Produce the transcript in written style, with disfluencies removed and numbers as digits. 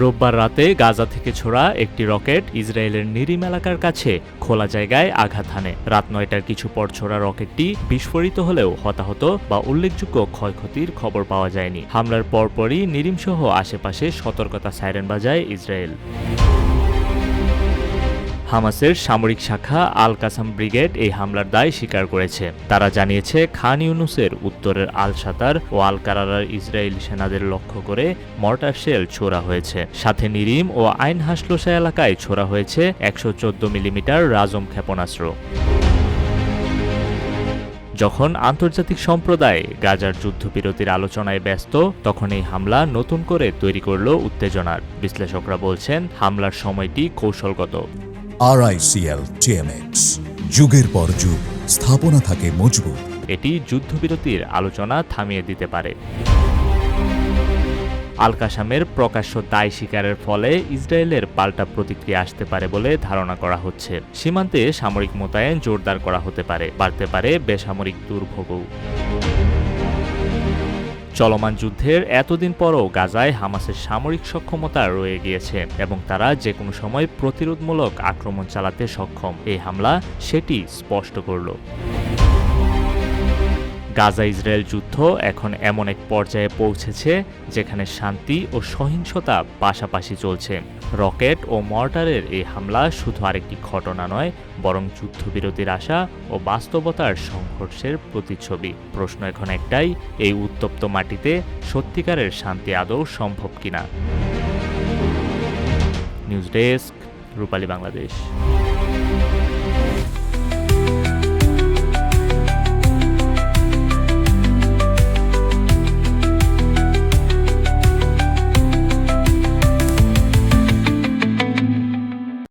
রোববার রাতে গাজা থেকে ছোড়া একটি রকেট ইসরায়েলের নিরিম এলাকার কাছে খোলা জায়গায় আঘাত হানে। রাত ৯টার কিছু পর ছোড়া রকেটটি বিস্ফোরিত হলেও হতাহত বা উল্লেখযোগ্য ক্ষয়ক্ষতির খবর পাওয়া যায়নি। হামলার পরপরই নিরিমসহ আশেপাশে সতর্কতা সাইরেন বাজায় ইসরায়েল। হামাসের সামরিক শাখা আল কাসাম ব্রিগেড এই হামলার দায় স্বীকার করেছে। তারা জানিয়েছে খান ইউনুসের উত্তরের আল শাতার ও আল কারারার ইসরায়েলি সেনাদের লক্ষ্য করে মর্টার শেল ছোড়া হয়েছে। সাথে নিরিম ও আইন হাসলোসা এলাকায় ছোড়া হয়েছে ১১৪ মিলিমিটার রাজম ক্ষেপণাস্ত্র। যখন আন্তর্জাতিক সম্প্রদায় গাজার যুদ্ধবিরতির আলোচনায় ব্যস্ত, তখন এই হামলা নতুন করে তৈরি করল উত্তেজনার। বিশ্লেষকরা বলছেন হামলার সময়টি কৌশলগত। RICL TMX, যুগের পর যুগ স্থাপনা থাকে মজবুত। এটি যুদ্ধবিরতির আলোচনা থামিয়ে দিতে পারে। আল কাসামের প্রকাশ্য দায় স্বীকারের ফলে ইসরায়েলের পাল্টা প্রতিক্রিয়া আসতে পারে বলে ধারণা করা হচ্ছে। সীমান্তে সামরিক মোতায়েন জোরদার করা হতে পারে, বাড়তে পারে বেসামরিক দুর্ভোগও। চলমান যুদ্ধের এতদিন পরও গাজায় হামাসের সামরিক সক্ষমতা রয়ে গিয়েছে এবং তারা যে কোনো সময় প্রতিরোধমূলক আক্রমণ চালাতে সক্ষম। এই হামলা সেটি স্পষ্ট করল। গাজা ইসরায়েল যুদ্ধ এখন এমন এক পর্যায়ে পৌঁছেছে যেখানে শান্তি ও সহিংসতা পাশাপাশি চলছে। রকেট ও মর্টারের এই হামলা শুধু আরেকটি ঘটনা নয়, বরং যুদ্ধবিরতির আশা ও বাস্তবতার সংঘর্ষের প্রতিচ্ছবি। প্রশ্ন এখন একটাই, এই উত্তপ্ত মাটিতে সত্যিকারের শান্তি আদৌ সম্ভব কিনা। নিউজ ডেস্ক, রূপালী বাংলাদেশ।